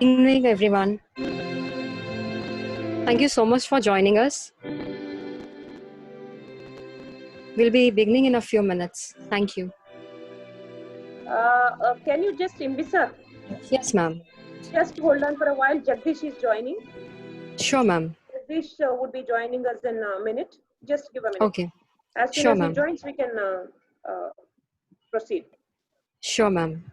Evening, everyone. Thank you so much for joining us. We'll be beginning in a few minutes. Thank you. Can you just, Imbisat, Yes, ma'am. just hold on for a while? Jagdish is joining. Sure, ma'am. Jagdish would be joining us in a minute. Just give a minute. Okay. As soon Sure, as he ma'am. joins, we can proceed. Sure, ma'am.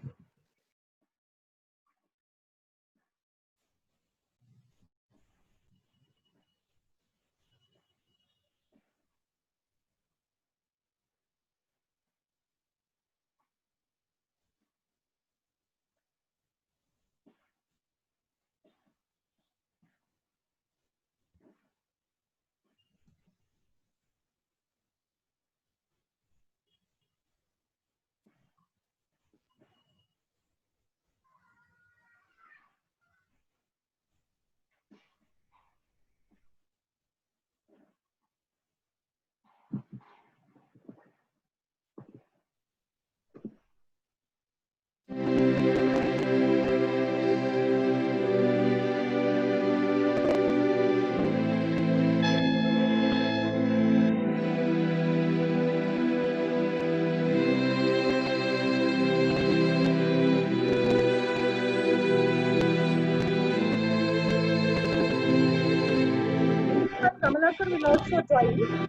Kamalakar will also join.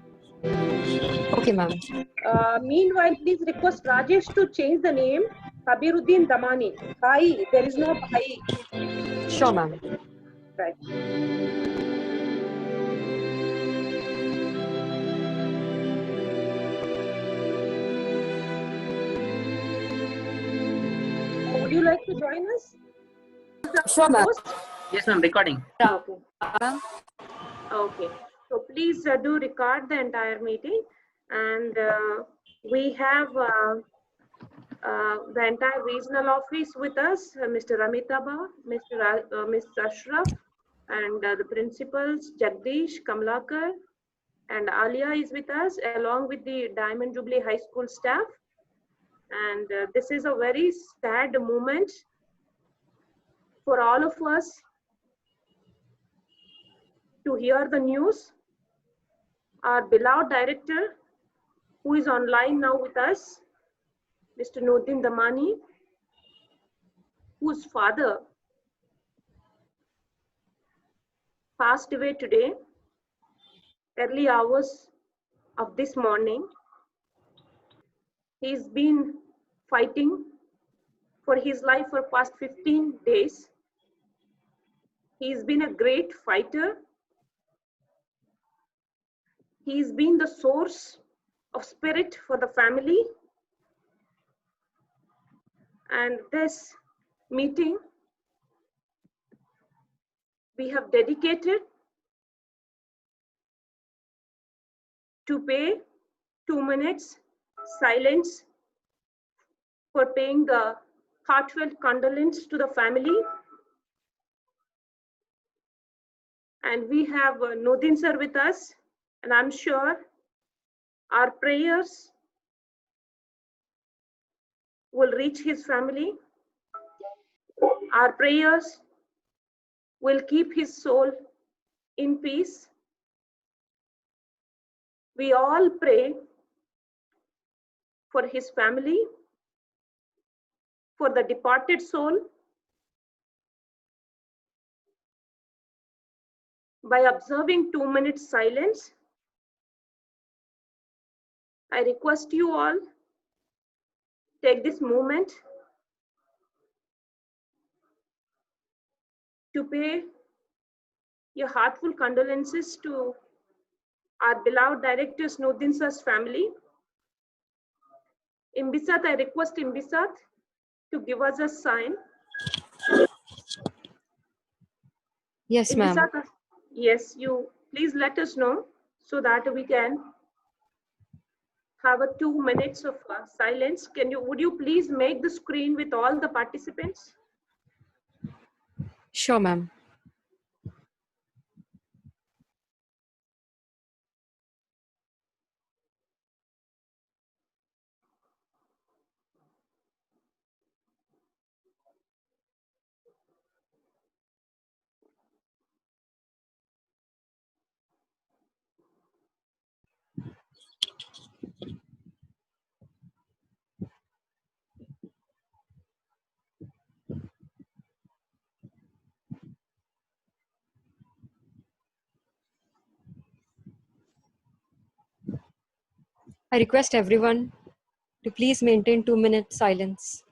Okay, ma'am. Meanwhile, please request Rajesh to change the name. Kabiruddin Damani. Bhai, there is no Bhai. Sure, ma'am. Right. Would you like to join us? Sure, ma'am. Yes, ma'am. Recording. Okay. Okay. So please do record the entire meeting, and we have the entire regional office with us, Mr. Amitabha, Ms. Ashraf, and the principals, Jagdish, Kamlakar, and Alia is with us, along with the Diamond Jubilee High School staff. And this is a very sad moment for all of us to hear the news. Our beloved director, who is online now with us, Mr. Nuruddin Damani, whose father passed away today, early hours of this morning. He's been fighting for his life for past 15 days. He's been a great fighter. He's been the source of spirit for the family. And this meeting we have dedicated to pay 2 minutes silence for paying the heartfelt condolence to the family. And we have Nuruddin sir with us, and I'm sure our prayers will reach his family. Our prayers will keep his soul in peace. We all pray for his family, for the departed soul. By observing 2 minutes silence, I request you all take this moment to pay your heartfelt condolences to our beloved director Nuruddin sir's family. Imbisat, I request Imbisat to give us a sign. Yes, ma'am. Imbisat, yes, you please let us know so that we can have a 2 minutes of silence. Would you please make the screen with all the participants? Sure, ma'am. I request everyone to please maintain 2-minute silence.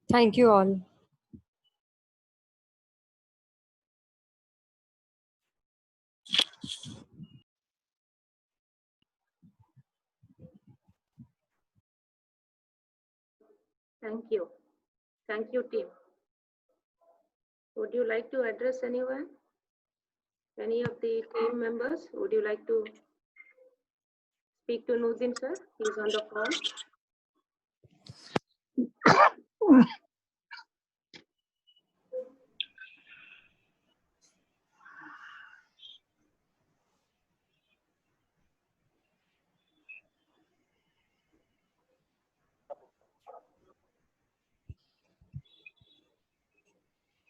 Thank you all. Thank you. Thank you, team. Would you like to address anyone? Any of the team members? Would you like to speak to Nuruddin sir? He's on the call.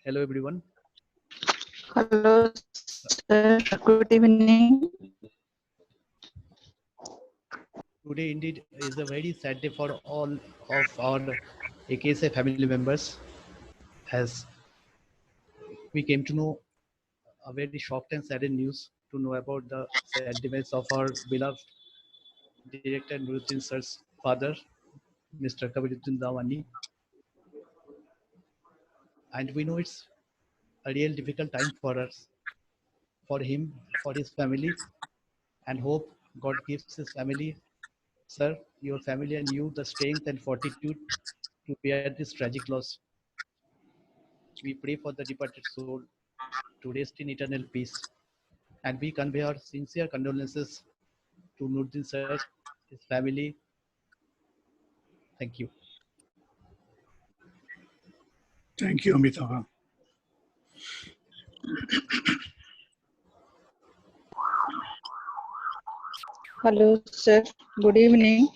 Hello, everyone. Hello, sir. Good evening. Today, indeed, is a very sad day for all of our AKSA family members, as we came to know a very shocked and saddened news to know about the sad demise of our beloved director Nuruddin sir's father, Mr. Kabiruddin Dawani. And we know it's a real difficult time for us, for him, for his family, and hope God gives his family, sir, your family and you the strength and fortitude to bear this tragic loss. We pray for the departed soul to rest in eternal peace, and we convey our sincere condolences to Nuruddin sir, his family. Thank you. Thank you, Amitabh. Hello, sir. Good evening.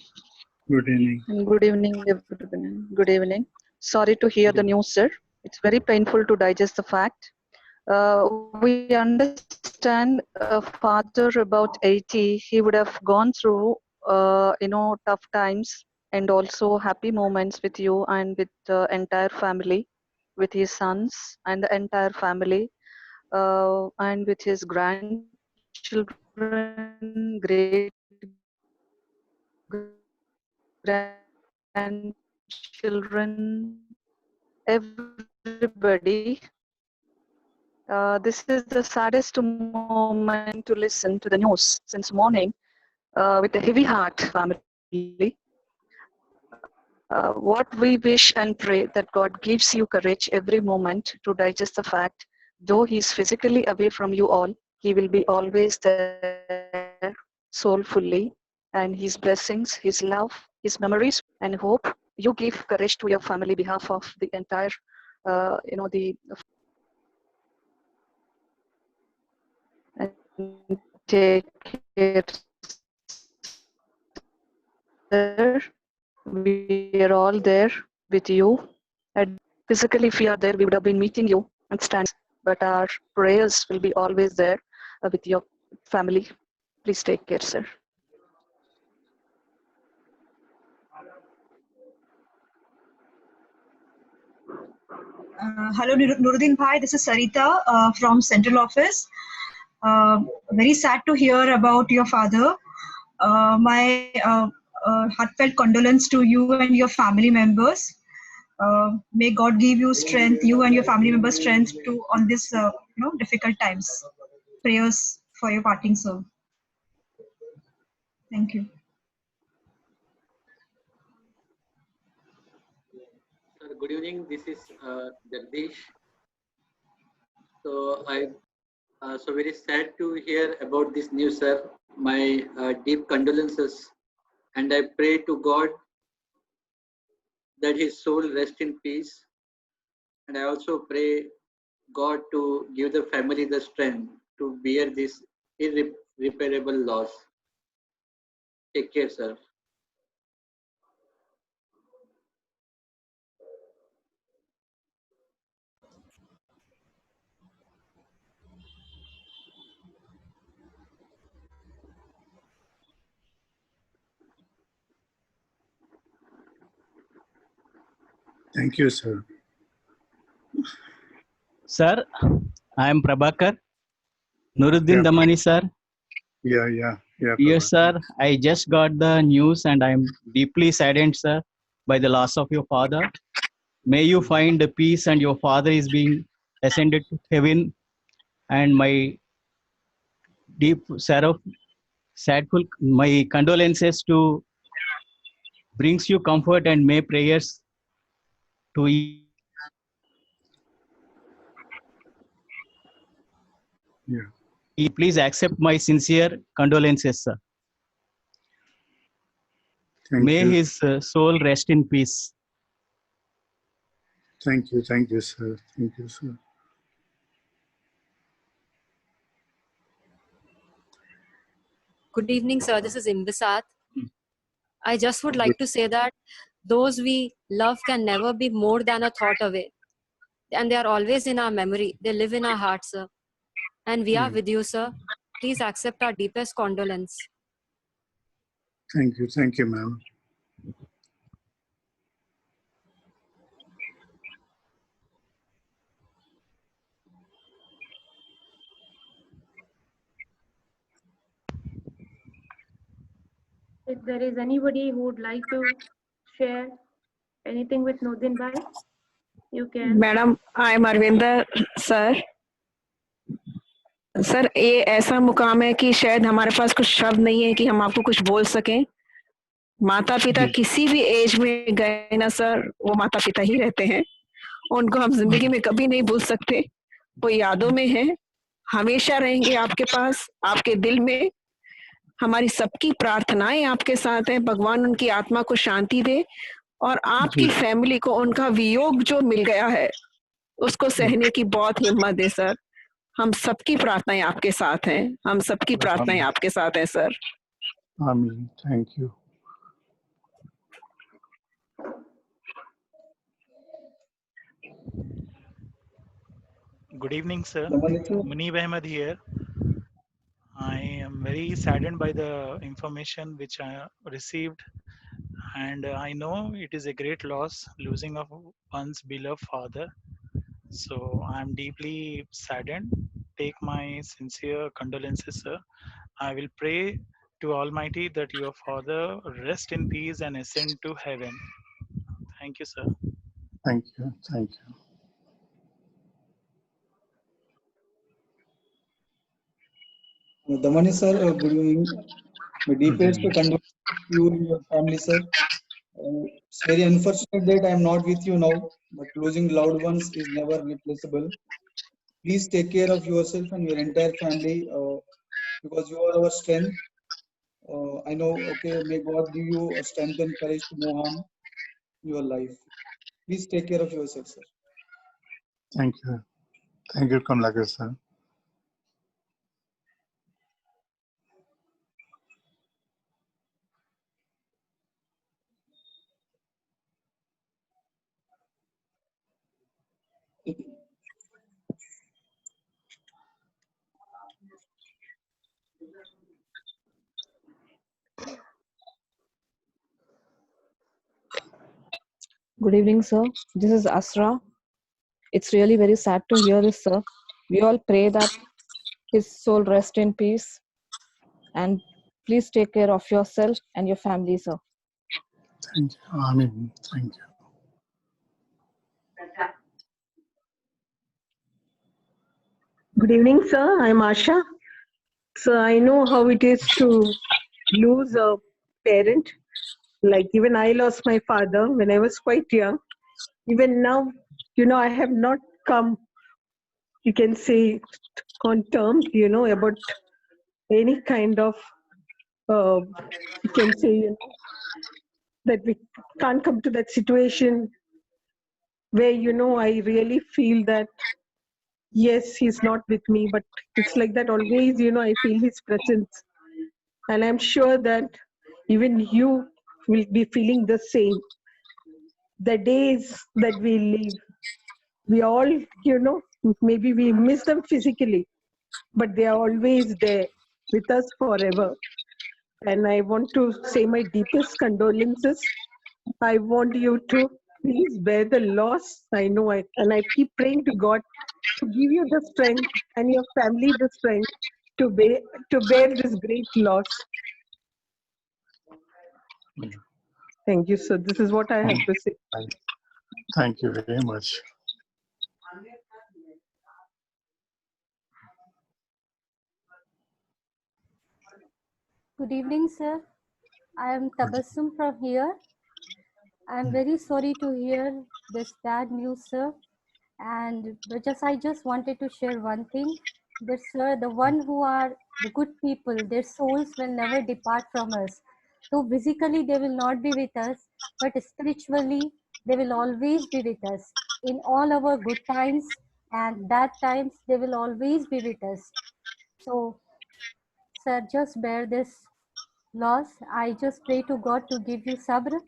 Good evening. And good evening, everyone. Good evening. Sorry to hear the news, sir. It's very painful to digest the fact. We understand a father about 80, he would have gone through, tough times and also happy moments with you and with the entire family, with his sons and the entire family, and with his grandchildren, great grandchildren, everybody. This is the saddest moment to listen to the news since morning with a heavy heart, family. What we wish and pray that God gives you courage every moment to digest the fact, though He is physically away from you all, He will be always there soulfully, and His blessings, His love, His memories, and hope. You give courage to your family behalf of the entire, the and take care, sir. We are all there with you. And physically, if we are there, we would have been meeting you and stands. But our prayers will be always there with your family. Please take care, sir. Hello, Nuruddin Bhai. This is Sarita from Central Office. Very sad to hear about your father. My heartfelt condolence to you and your family members. May God give you strength, you and your family members strength to on this difficult times. Prayers for your parting soul. Thank you. Sir, good evening. This is Jagdish. So so very sad to hear about this news, sir. My deep condolences, and I pray to God that his soul rest in peace. And I also pray God to give the family the strength to bear this irreparable loss. Take care, sir. Thank you, sir. Sir, I am Prabhakar. Nuruddin Yeah. Damani, sir. Yeah. Yes, sir. I just got the news and I am deeply saddened, sir, by the loss of your father. May you find the peace and your father is being ascended to heaven. And my deep sadful, my condolences to brings you comfort and may prayers to you. Yeah. Please accept my sincere condolences, sir. May you. his soul rest in peace. Thank you, sir. Thank you, sir. Good evening, sir. This is Imbisat. I just would like to say that those we love can never be more than a thought away. And they are always in our memory. They live in our hearts, sir. And we are with you, sir. Please accept our deepest condolence. Thank you, ma'am. If there is anybody who would like to share anything with Nuruddin Bhai, you can. Madam I am Arvinder sir sir ये ऐसा मुकाम है कि शायद हमारे पास कुछ शब्द नहीं है कि हम आपको कुछ बोल सकें माता पिता किसी भी एज में गए ना सर वो माता पिता ही रहते हैं उनको हम जिंदगी में कभी नहीं भूल सकते वो यादों में है हमेशा रहेंगे आपके पास आपके दिल में हमारी सबकी प्रार्थनाएं आपके साथ हैं भगवान उनकी आत्मा को शांति दे और आपकी फैमिली को उनका वियोग जो मिल गया है उसको सहने की बहुत हिम्मत दे सर हम सबकी प्रार्थनाएं आपके साथ हैं हम सबकी प्रार्थनाएं आपके साथ हैं सर आमीन thank you Good evening, sir. Munib Ahmed here. I am very saddened by the information which I received, and I know it is a great loss losing of one's beloved father. So I am deeply saddened. Take my sincere condolences, sir. I will pray to Almighty that your father rest in peace and ascend to heaven. Thank you, sir. Thank you. Thank you. Damani sir, good evening. My deepest condolences to you and your family, sir. very unfortunate that I am not with you now, but losing loved ones is never replaceable. Please take care of yourself and your entire family because you are our strength. I know, okay, may God give you a strength and courage to move on your life. Please take care of yourself, sir. Thank you. Thank you, Kamlakar sir. Good evening, sir. This is Asra. It's really very sad to hear this, sir. We all pray that his soul rest in peace. And please take care of yourself and your family, sir. Thank you. Amen. Thank you. Good evening, sir. I'm Asha. So I know how it is to lose a parent. Like even I lost my father when I was quite young. Even now, I have not come, you can say, on terms, about any kind of, you can say, that we can't come to that situation where, I really feel that, yes, he's not with me, but it's like that always, I feel his presence. And I'm sure that even you will be feeling the same. The days that we live, we all, maybe we miss them physically, but they are always there with us forever. And I want to say my deepest condolences. I want you to please bear the loss. I know and I keep praying to God to give you the strength and your family the strength to bear this great loss. Thank you, sir. This is what I have to say. Thank you very much. Good evening, sir. I am Tabassum from here. I am very sorry to hear this bad news, sir. And I just wanted to share one thing. That, sir, the one who are the good people, their souls will never depart from us. So physically they will not be with us, but spiritually they will always be with us. In all our good times and bad times, they will always be with us. So, sir, just bear this loss. I just pray to God to give you sabr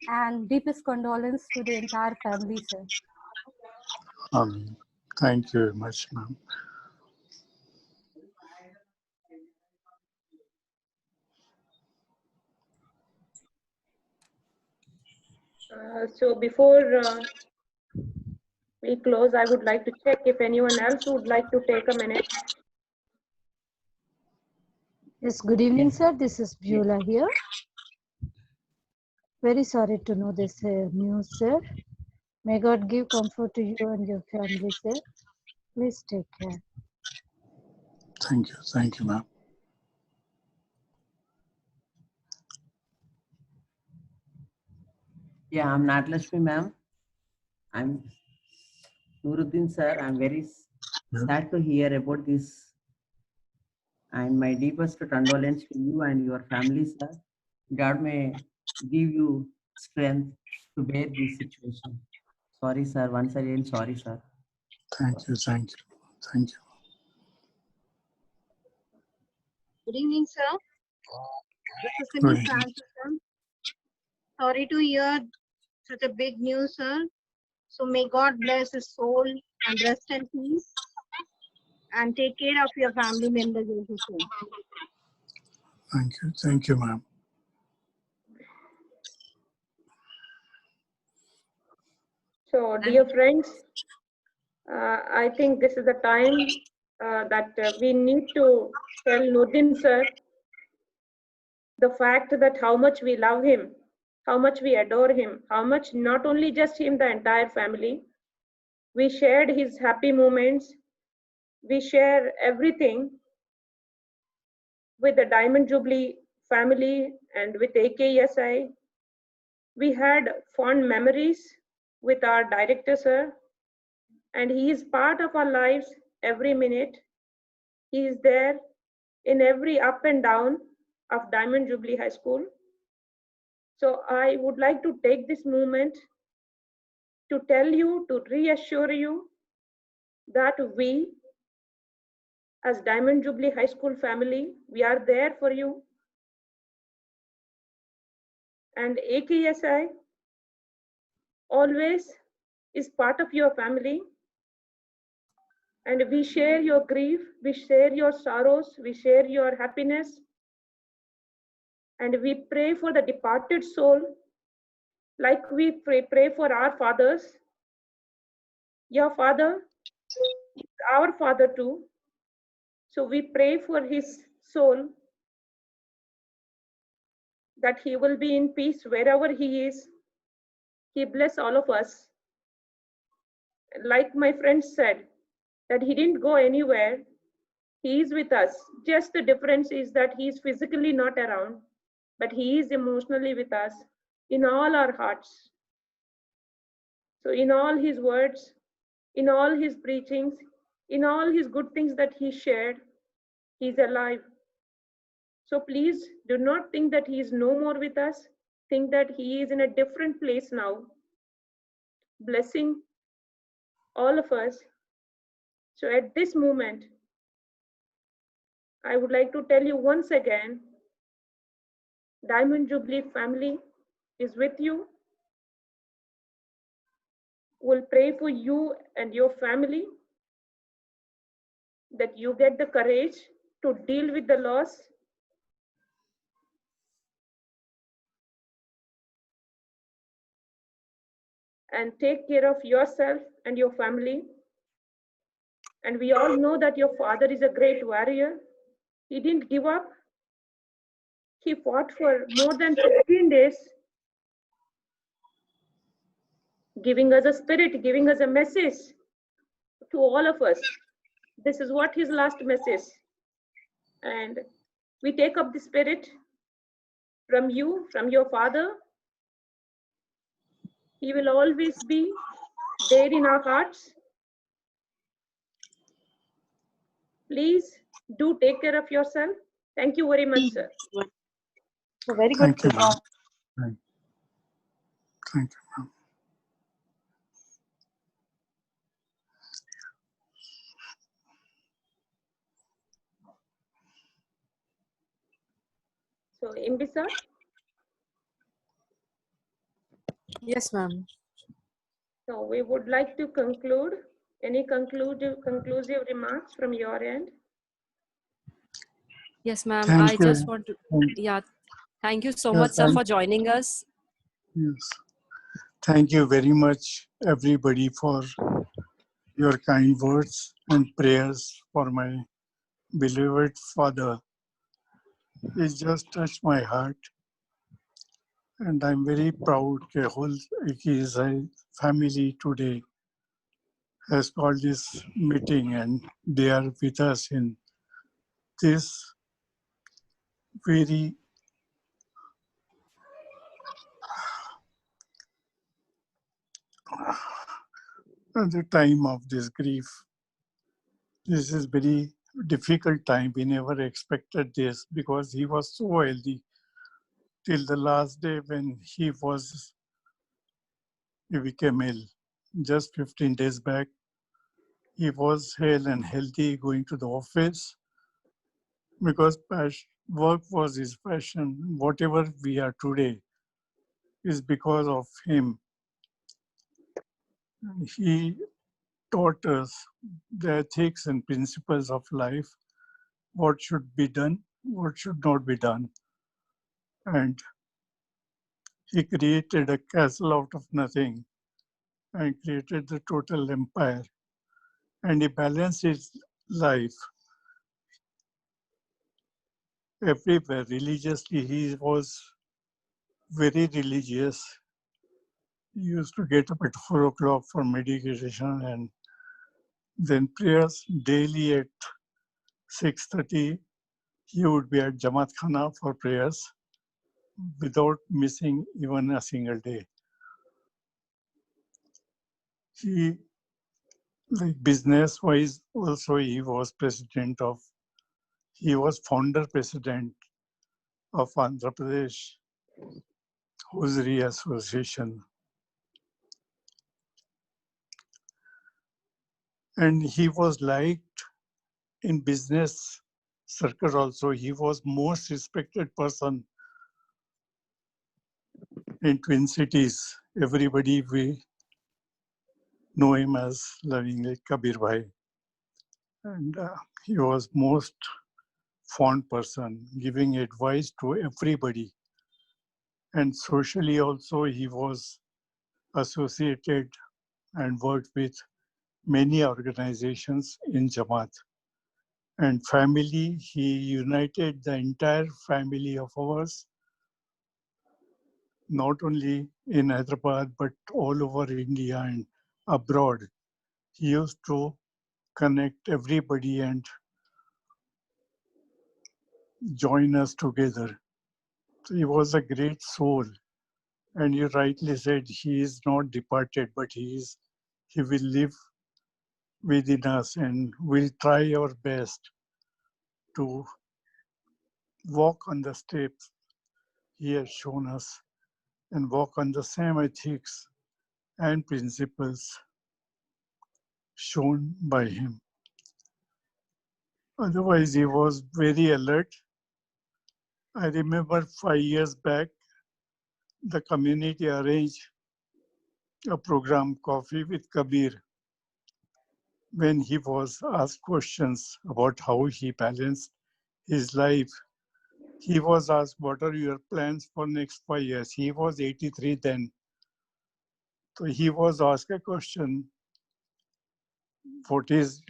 and deepest condolence to the entire family, sir. Thank you very much, ma'am. So before we close, I would like to check if anyone else would like to take a minute. Yes, good evening, sir. This is Beulah here. Very sorry to know this news, sir. May God give comfort to you and your family, sir. Please take care. Thank you. Thank you, ma'am. Yeah, I'm Natlashmi, ma'am. I'm Nuruddin, sir. I'm very sad to hear about this. And my deepest condolence to you and your family, sir. God may give you strength to bear this situation. Sorry, sir. Once again, sorry, sir. Thank you. Thank you. Thank you. Good evening, sir. This is Good Miss evening. Anderson. Sorry to hear such a big news, sir. So may God bless his soul and rest in peace. And take care of your family members also, sir. Thank you. Thank you, ma'am. So dear friends, I think this is the time that we need to tell Nuruddin sir the fact that how much we love him, how much we adore him, how much not only just him, the entire family. We shared his happy moments. We share everything with the Diamond Jubilee family and with AKSI. We had fond memories with our director, sir, and he is part of our lives every minute. He is there in every up and down of Diamond Jubilee High School. So I would like to take this moment to tell you, to reassure you that we, as Diamond Jubilee High School family, we are there for you. And AKSI always is part of your family. And we share your grief, we share your sorrows, we share your happiness. And we pray for the departed soul, like we pray for our fathers. Your father is our father too. So we pray for his soul, that he will be in peace wherever he is. He bless all of us. Like my friend said, that he didn't go anywhere. He is with us. Just the difference is that he is physically not around, but he is emotionally with us in all our hearts. So in all his words, in all his preachings, in all his good things that he shared, he is alive. So please do not think that he is no more with us. Think that he is in a different place now, blessing all of us. So at this moment, I would like to tell you once again, Diamond Jubilee family is with you. We'll pray for you and your family, that you get the courage to deal with the loss. And take care of yourself and your family. And we all know that your father is a great warrior. He didn't give up. He fought for more than 15 days, giving us a spirit, giving us a message to all of us. This is what his last message. And we take up the spirit from you, from your father. He will always be there in our hearts. Please do take care of yourself. Thank you very much, sir. So very good. Thank you, ma'am. Thank you, ma'am. So, Imbisa? Yes, ma'am. So we would like to conclude. Any conclusive remarks from your end? Yes, ma'am. Thank I you. just want to, yeah, thank you so much, sir, for joining us. Yes. Thank you very much, everybody, for your kind words and prayers for my beloved father. It just touched my heart. And I'm very proud the whole AKSI family today has called this meeting, and they are with us in this very at the time of this grief. This is very difficult time. We never expected this because he was so healthy till the last day when he became ill. Just 15 days back, he was hale and healthy, going to the office because work was his passion. Whatever we are today is because of him. He taught us the ethics and principles of life, what should be done, what should not be done. And he created a castle out of nothing and created the total empire. And he balanced his life everywhere religiously. He was very religious. He used to get up at 4 o'clock for meditation and then prayers daily at 6:30. He would be at Jamaat Khana for prayers. without missing even a single day. He, like business-wise, also he was founder president of Andhra Pradesh Hosiery Association. And he was liked in business circle also. He was most respected person in Twin Cities. Everybody we know him as lovingly Kabir Bhai. And he was most fond person, giving advice to everybody. And socially also he was associated and worked with many organizations in Jamaat. And family, he united the entire family of ours, not only in Hyderabad, but all over India and abroad. He used to connect everybody and join us together. So he was a great soul. And you rightly said he is not departed, but he will live within us, and we'll try our best to walk on the steps he has shown us and walk on the same ethics and principles shown by him. Otherwise, he was very alert. I remember 5 years back, the community arranged a program, Coffee with Kabir, when he was asked questions about how he balanced his life. He was asked, what are your plans for next 5 years? He was 83 then. So he was asked a question, what is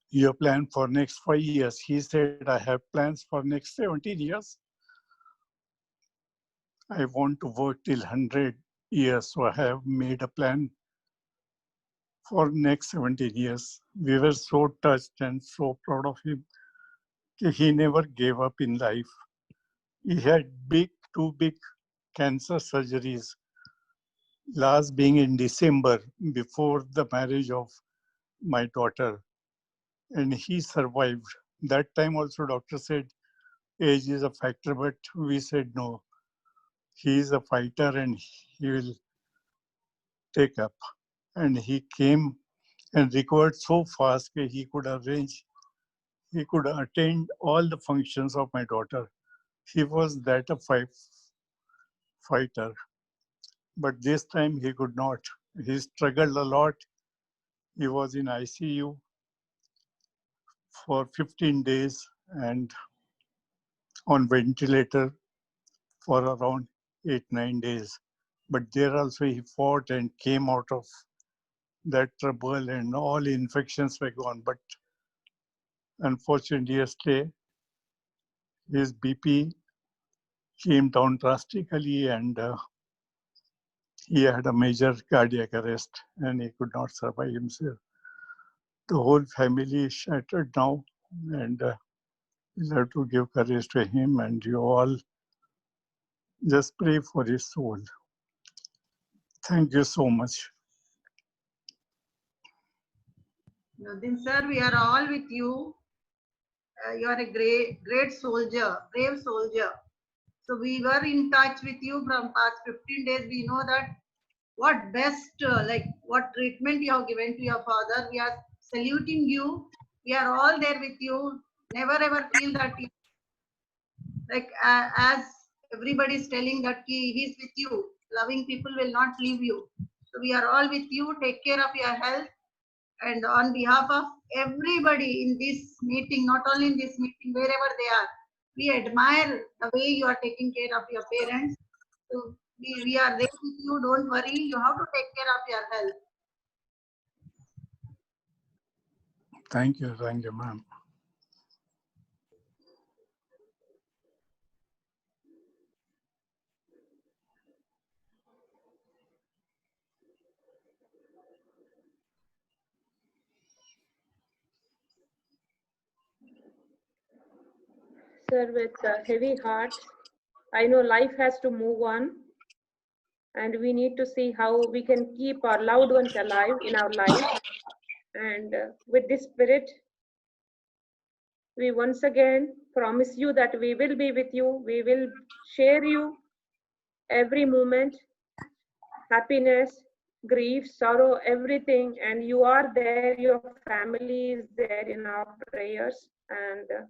your plan for next 5 years? He said, I have plans for next 17 years. I want to work till 100 years. So I have made a plan for next 17 years. We were so touched and so proud of him. He never gave up in life. He had two big cancer surgeries, last being in December before the marriage of my daughter. And he survived. That time also doctor said age is a factor, but we said no. He is a fighter and he will take up. And he came and recovered so fast that he could attend all the functions of my daughter. He was that a fighter. But this time he could not. He struggled a lot. He was in ICU for 15 days and on ventilator for around 8-9 days. But there also he fought and came out of that trouble and all infections were gone. But unfortunately, yesterday, his BP came down drastically and he had a major cardiac arrest and he could not survive himself. The whole family is shattered now, and we'll have to give courage to him, and you all just pray for his soul. Thank you so much. Nuruddin sir, we are all with you. You are a great soldier, brave soldier. So we were in touch with you from past 15 days. We know that what best, what treatment you have given to your father. We are saluting you. We are all there with you. Never ever feel that you, as everybody is telling that he's with you. Loving people will not leave you. So we are all with you. Take care of your health. And on behalf of everybody in this meeting, not only in this meeting, wherever they are, we admire the way you are taking care of your parents. So we are there with you. Don't worry. You have to take care of your health. Thank you, ma'am. sir, with a heavy heart. I know life has to move on, and we need to see how we can keep our loved ones alive in our life. And with this spirit, we once again promise you that we will be with you. We will share you every moment, happiness, grief, sorrow, everything. And you are there, your family is there in our prayers. And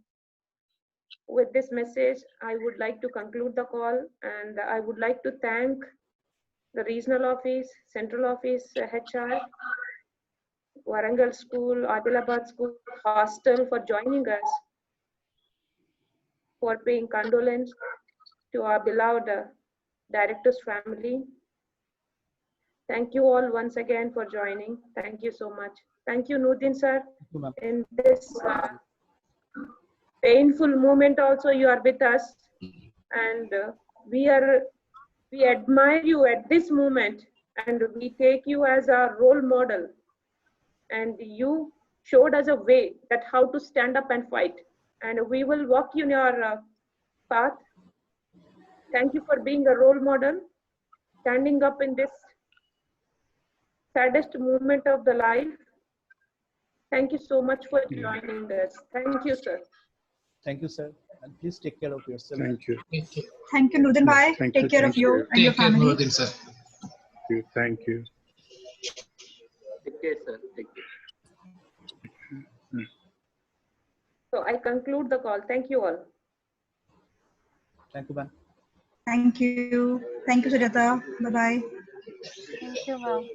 with this message, I would like to conclude the call, and I would like to thank the regional office, central office, HR, Warangal School, Adilabad School, hostel for joining us, for paying condolence to our beloved director's family. Thank you all once again for joining. Thank you so much. Thank you, Nuruddin sir. In this painful moment also you are with us, and we admire you at this moment, and we take you as our role model, and you showed us a way that how to stand up and fight, and we will walk in your path. Thank you for being a role model, standing up in this saddest moment of the life. Thank you so much for joining us. Thank you, sir. Thank you, sir. And please take care of yourself. Thank you. Thank you, Nuruddin bhai. Thank Take you, care thank of you you. and your family. Thank you. Thank you. Take care, sir. Take care. So I conclude the call. Thank you all. Thank you, ma'am. Thank you. Thank you, Sujata. Bye-bye. Thank you, ma'am.